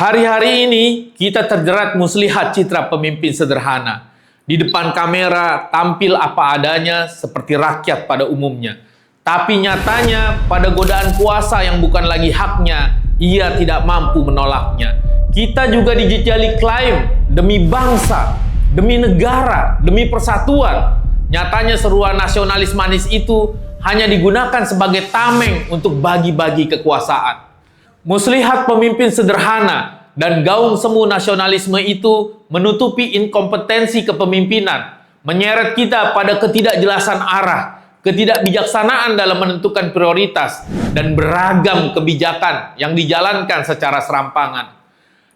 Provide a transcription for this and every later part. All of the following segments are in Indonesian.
Hari-hari ini kita terjerat muslihat citra pemimpin sederhana. Di depan kamera tampil apa adanya seperti rakyat pada umumnya. Tapi nyatanya pada godaan kuasa yang bukan lagi haknya, ia tidak mampu menolaknya. Kita juga dijejali klaim demi bangsa, demi negara, demi persatuan. Nyatanya seruan nasionalis manis itu hanya digunakan sebagai tameng untuk bagi-bagi kekuasaan. Muslihat pemimpin sederhana dan gaung semu nasionalisme itu menutupi inkompetensi kepemimpinan, menyeret kita pada ketidakjelasan arah, ketidakbijaksanaan dalam menentukan prioritas, dan beragam kebijakan yang dijalankan secara serampangan.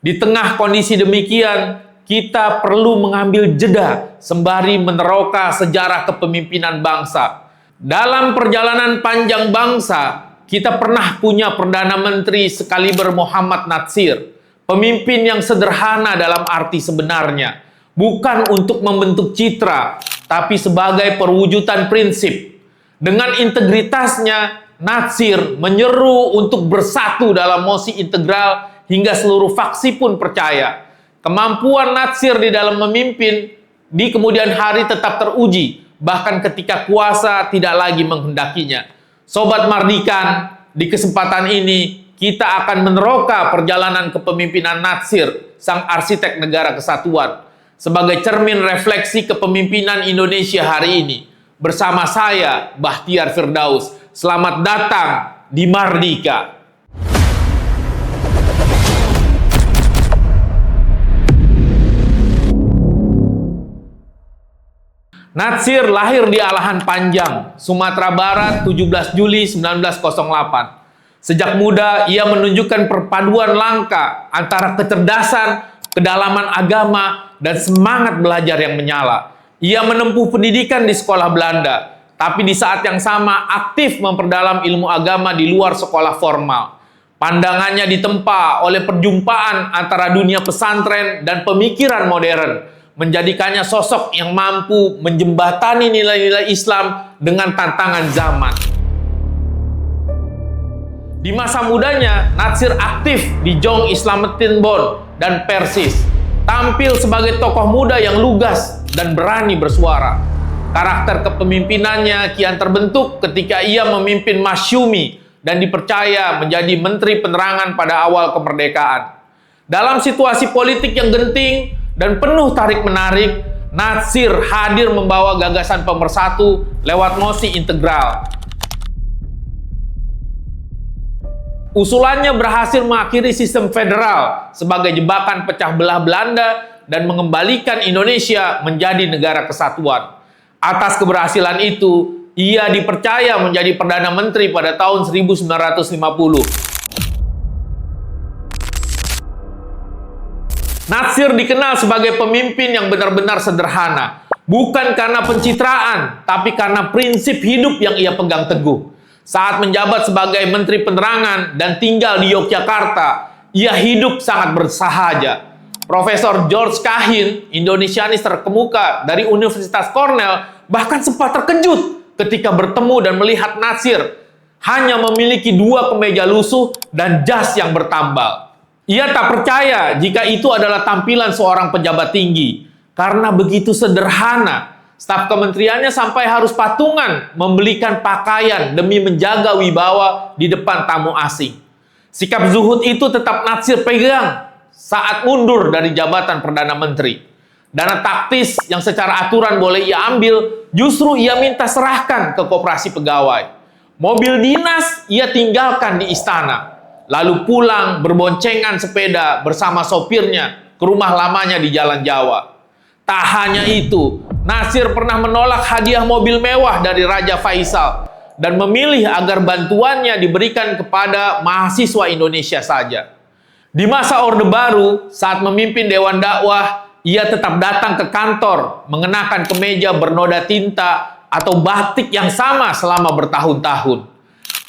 Di tengah kondisi demikian, kita perlu mengambil jeda sembari meneroka sejarah kepemimpinan bangsa. Dalam perjalanan panjang bangsa, kita pernah punya Perdana Menteri sekaliber Muhammad Natsir, pemimpin yang sederhana dalam arti sebenarnya, bukan untuk membentuk citra, tapi sebagai perwujudan prinsip. Dengan integritasnya, Natsir menyeru untuk bersatu dalam mosi integral hingga seluruh faksi pun percaya. Kemampuan Natsir di dalam memimpin di kemudian hari tetap teruji, bahkan ketika kuasa tidak lagi menghendakinya. Sobat Mardikan, di kesempatan ini kita akan meneroka perjalanan kepemimpinan Natsir, sang arsitek negara kesatuan, sebagai cermin refleksi kepemimpinan Indonesia hari ini. Bersama saya, Bahtiar Firdaus. Selamat datang di Mardika. Natsir lahir di Alahan Panjang, Sumatera Barat, 17 Juli 1908. Sejak muda, ia menunjukkan perpaduan langka antara kecerdasan, kedalaman agama, dan semangat belajar yang menyala. Ia menempuh pendidikan di sekolah Belanda, tapi di saat yang sama aktif memperdalam ilmu agama di luar sekolah formal. Pandangannya ditempa oleh perjumpaan antara dunia pesantren dan pemikiran modern, menjadikannya sosok yang mampu menjembatani nilai-nilai Islam dengan tantangan zaman. Di masa mudanya, Natsir aktif di Jong Islameddin Bond dan Persis, tampil sebagai tokoh muda yang lugas dan berani bersuara. Karakter kepemimpinannya kian terbentuk ketika ia memimpin Masyumi dan dipercaya menjadi Menteri Penerangan pada awal kemerdekaan. Dalam situasi politik yang genting dan penuh tarik-menarik, Natsir hadir membawa gagasan pemersatu lewat mosi integral. Usulannya berhasil mengakhiri sistem federal sebagai jebakan pecah belah Belanda dan mengembalikan Indonesia menjadi negara kesatuan. Atas keberhasilan itu, ia dipercaya menjadi Perdana Menteri pada tahun 1950. Natsir dikenal sebagai pemimpin yang benar-benar sederhana, bukan karena pencitraan, tapi karena prinsip hidup yang ia pegang teguh. Saat menjabat sebagai Menteri Penerangan dan tinggal di Yogyakarta, ia hidup sangat bersahaja. Profesor George Kahin, Indonesianis terkemuka dari Universitas Cornell, bahkan sempat terkejut ketika bertemu dan melihat Natsir hanya memiliki 2 kemeja lusuh dan jas yang bertambal. Ia tak percaya jika itu adalah tampilan seorang pejabat tinggi. Karena begitu sederhana, staf kementeriannya sampai harus patungan membelikan pakaian demi menjaga wibawa di depan tamu asing. Sikap zuhud itu tetap Natsir pegang saat mundur dari jabatan Perdana Menteri. Dana taktis yang secara aturan boleh ia ambil, justru ia minta serahkan ke koperasi pegawai. Mobil dinas ia tinggalkan di istana, lalu pulang berboncengan sepeda bersama sopirnya ke rumah lamanya di Jalan Jawa. Tak hanya itu, Natsir pernah menolak hadiah mobil mewah dari Raja Faisal dan memilih agar bantuannya diberikan kepada mahasiswa Indonesia saja. Di masa Orde Baru, saat memimpin Dewan Dakwah, ia tetap datang ke kantor mengenakan kemeja bernoda tinta atau batik yang sama selama bertahun-tahun.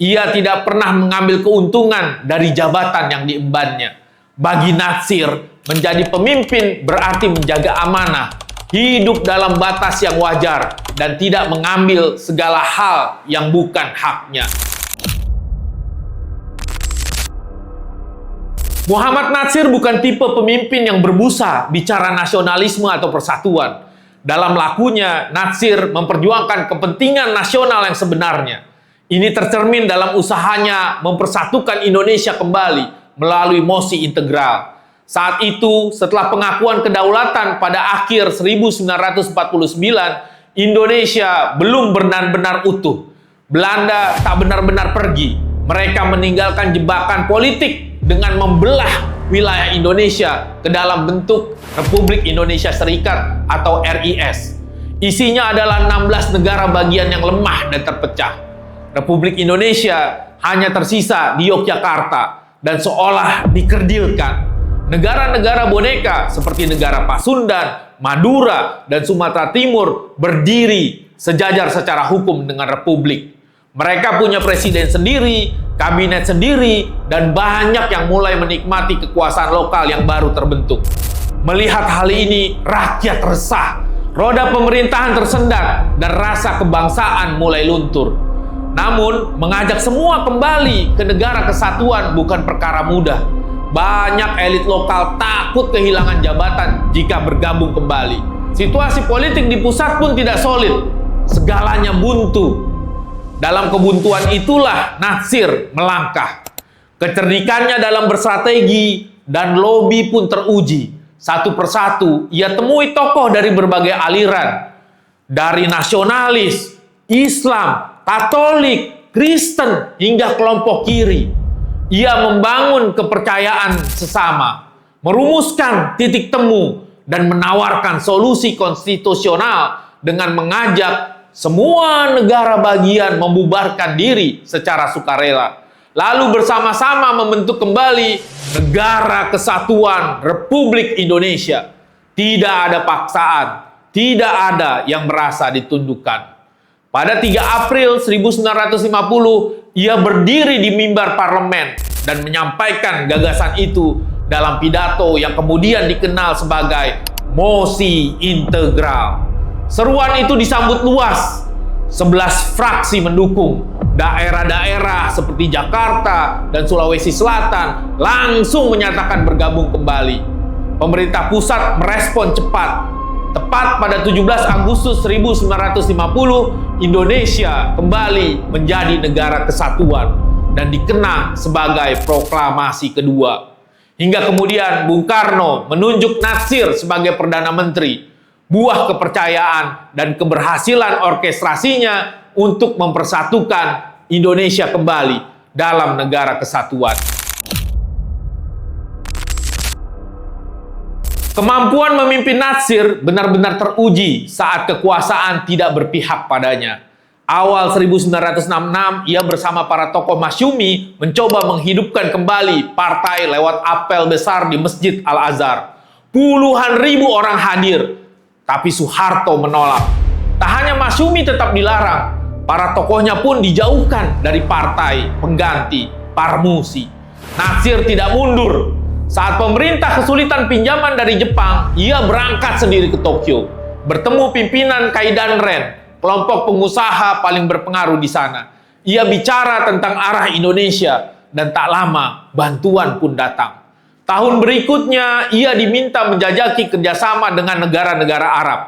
Ia tidak pernah mengambil keuntungan dari jabatan yang diembannya. Bagi Natsir, menjadi pemimpin berarti menjaga amanah, hidup dalam batas yang wajar, dan tidak mengambil segala hal yang bukan haknya. Muhammad Natsir bukan tipe pemimpin yang berbusa bicara nasionalisme atau persatuan. Dalam lakunya, Natsir memperjuangkan kepentingan nasional yang sebenarnya. Ini tercermin dalam usahanya mempersatukan Indonesia kembali melalui mosi integral. Saat itu, setelah pengakuan kedaulatan pada akhir 1949, Indonesia belum benar-benar utuh. Belanda tak benar-benar pergi. Mereka meninggalkan jebakan politik dengan membelah wilayah Indonesia ke dalam bentuk Republik Indonesia Serikat atau RIS. Isinya adalah 16 negara bagian yang lemah dan terpecah. Republik Indonesia hanya tersisa di Yogyakarta dan seolah dikerdilkan. Negara-negara boneka seperti negara Pasundan, Madura, dan Sumatera Timur berdiri sejajar secara hukum dengan Republik. Mereka punya presiden sendiri, kabinet sendiri, dan banyak yang mulai menikmati kekuasaan lokal yang baru terbentuk. Melihat hal ini, rakyat resah. Roda pemerintahan tersendat dan rasa kebangsaan mulai luntur. Namun, mengajak semua kembali ke negara kesatuan bukan perkara mudah. Banyak elit lokal takut kehilangan jabatan jika bergabung kembali. Situasi politik di pusat pun tidak solid. Segalanya buntu. Dalam kebuntuan itulah Natsir melangkah. Kecerdikannya dalam berstrategi dan lobi pun teruji. Satu persatu ia temui tokoh dari berbagai aliran. Dari nasionalis, Islam, Katolik, Kristen, hingga kelompok kiri. Ia membangun kepercayaan sesama, merumuskan titik temu, dan menawarkan solusi konstitusional dengan mengajak semua negara bagian membubarkan diri secara sukarela, lalu bersama-sama membentuk kembali Negara Kesatuan Republik Indonesia. Tidak ada paksaan, tidak ada yang merasa ditundukkan. Pada 3 April 1950, ia berdiri di mimbar parlemen dan menyampaikan gagasan itu dalam pidato yang kemudian dikenal sebagai mosi integral. Seruan itu disambut luas. 11 fraksi mendukung. Daerah-daerah seperti Jakarta dan Sulawesi Selatan langsung menyatakan bergabung kembali. Pemerintah pusat merespon cepat. Tepat pada 17 Agustus 1950, Indonesia kembali menjadi negara kesatuan dan dikenang sebagai proklamasi kedua. Hingga kemudian Bung Karno menunjuk Natsir sebagai Perdana Menteri. Buah kepercayaan dan keberhasilan orkestrasinya untuk mempersatukan Indonesia kembali dalam negara kesatuan. Kemampuan memimpin Natsir benar-benar teruji saat kekuasaan tidak berpihak padanya. Awal 1966, ia bersama para tokoh Masyumi mencoba menghidupkan kembali partai lewat apel besar di Masjid Al-Azhar. Puluhan ribu orang hadir. Tapi Soeharto menolak. Tak hanya Masyumi tetap dilarang, para tokohnya pun dijauhkan dari partai pengganti Parmusi. Natsir tidak mundur. Saat pemerintah kesulitan pinjaman dari Jepang, ia berangkat sendiri ke Tokyo. Bertemu pimpinan Kaidanren, kelompok pengusaha paling berpengaruh di sana. Ia bicara tentang arah Indonesia dan tak lama bantuan pun datang. Tahun berikutnya, ia diminta menjajaki kerjasama dengan negara-negara Arab.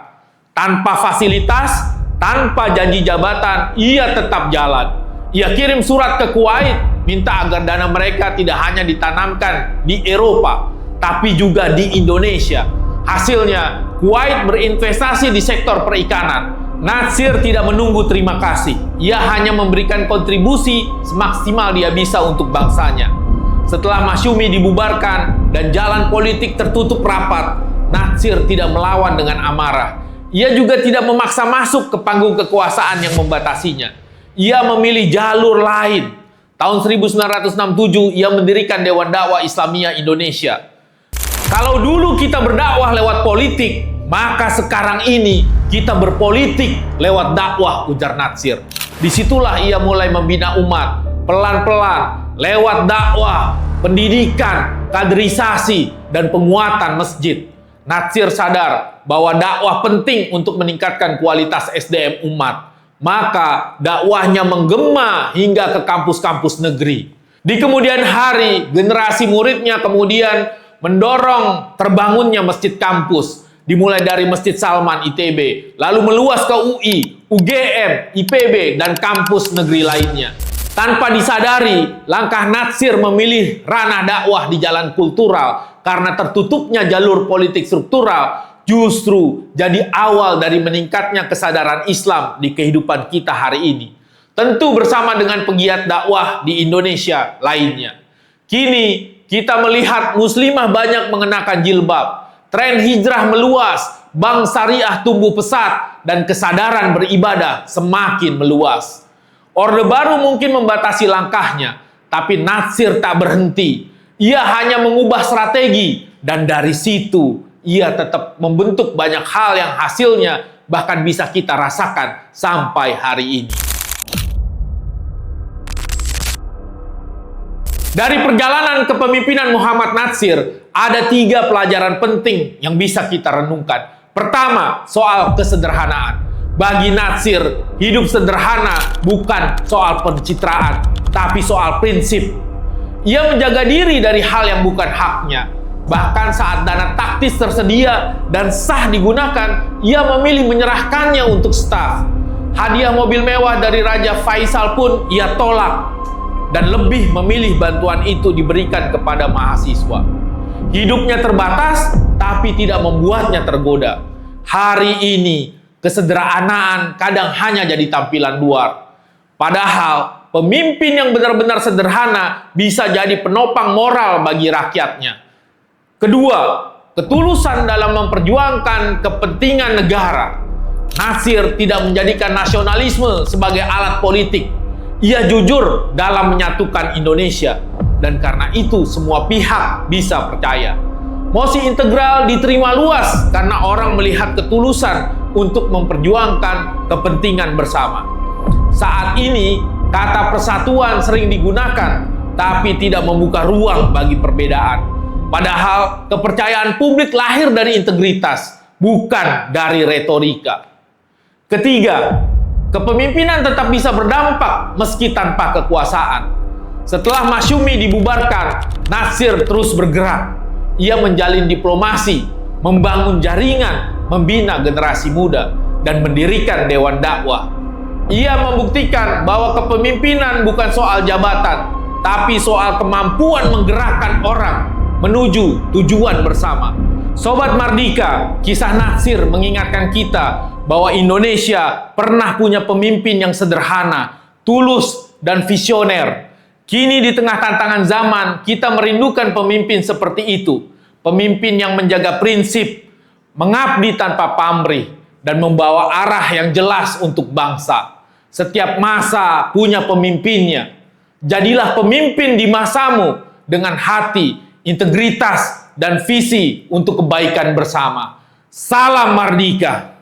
Tanpa fasilitas, tanpa janji jabatan, ia tetap jalan. Ia kirim surat ke Kuwait, minta agar dana mereka tidak hanya ditanamkan di Eropa, tapi juga di Indonesia. Hasilnya, Kuwait berinvestasi di sektor perikanan. Natsir tidak menunggu terima kasih. Ia hanya memberikan kontribusi semaksimal dia bisa untuk bangsanya. Setelah Masyumi dibubarkan dan jalan politik tertutup rapat, Natsir tidak melawan dengan amarah. Ia juga tidak memaksa masuk ke panggung kekuasaan yang membatasinya. Ia memilih jalur lain. Tahun 1967, ia mendirikan Dewan Dakwah Islamiyah Indonesia. Kalau dulu kita berdakwah lewat politik, maka sekarang ini kita berpolitik lewat dakwah, ujar Natsir. Disitulah ia mulai membina umat, pelan-pelan, lewat dakwah, pendidikan, kaderisasi, dan penguatan masjid. Natsir sadar bahwa dakwah penting untuk meningkatkan kualitas SDM umat. Maka dakwahnya menggema hingga ke kampus-kampus negeri. Di kemudian hari, generasi muridnya kemudian mendorong terbangunnya masjid kampus, dimulai dari Masjid Salman ITB, lalu meluas ke UI, UGM, IPB, dan kampus negeri lainnya. Tanpa disadari, langkah Natsir memilih ranah dakwah di jalan kultural karena tertutupnya jalur politik struktural justru jadi awal dari meningkatnya kesadaran Islam di kehidupan kita hari ini. Tentu bersama dengan pegiat dakwah di Indonesia lainnya. Kini kita melihat muslimah banyak mengenakan jilbab, tren hijrah meluas, bank syariah tumbuh pesat, dan kesadaran beribadah semakin meluas. Orde Baru mungkin membatasi langkahnya, tapi Natsir tak berhenti. Ia hanya mengubah strategi, dan dari situ ia tetap membentuk banyak hal yang hasilnya bahkan bisa kita rasakan sampai hari ini. Dari perjalanan kepemimpinan Muhammad Natsir, ada 3 pelajaran penting yang bisa kita renungkan. Pertama, soal kesederhanaan. Bagi Natsir, hidup sederhana bukan soal pencitraan, tapi soal prinsip. Ia menjaga diri dari hal yang bukan haknya. Bahkan saat dana taktis tersedia dan sah digunakan, ia memilih menyerahkannya untuk staf. Hadiah mobil mewah dari Raja Faisal pun ia tolak, dan lebih memilih bantuan itu diberikan kepada mahasiswa. Hidupnya terbatas, tapi tidak membuatnya tergoda. Hari ini, kesederhanaan kadang hanya jadi tampilan luar. Padahal, pemimpin yang benar-benar sederhana bisa jadi penopang moral bagi rakyatnya. Kedua, ketulusan dalam memperjuangkan kepentingan negara. Natsir tidak menjadikan nasionalisme sebagai alat politik. Ia jujur dalam menyatukan Indonesia, dan karena itu semua pihak bisa percaya. Mosi integral diterima luas karena orang melihat ketulusan untuk memperjuangkan kepentingan bersama. Saat ini, kata persatuan sering digunakan, tapi tidak membuka ruang bagi perbedaan. Padahal kepercayaan publik lahir dari integritas, bukan dari retorika. Ketiga, kepemimpinan tetap bisa berdampak meski tanpa kekuasaan. Setelah Masyumi dibubarkan, Natsir terus bergerak. Ia menjalin diplomasi, membangun jaringan, membina generasi muda, dan mendirikan Dewan Dakwah. Ia membuktikan bahwa kepemimpinan bukan soal jabatan, tapi soal kemampuan menggerakkan orang menuju tujuan bersama. Sobat Mardika, kisah Natsir mengingatkan kita bahwa Indonesia pernah punya pemimpin yang sederhana, tulus, dan visioner. Kini di tengah tantangan zaman, kita merindukan pemimpin seperti itu. Pemimpin yang menjaga prinsip, mengabdi tanpa pamrih, dan membawa arah yang jelas untuk bangsa. Setiap masa punya pemimpinnya. Jadilah pemimpin di masamu dengan hati, integritas, dan visi untuk kebaikan bersama. Salam Mardika.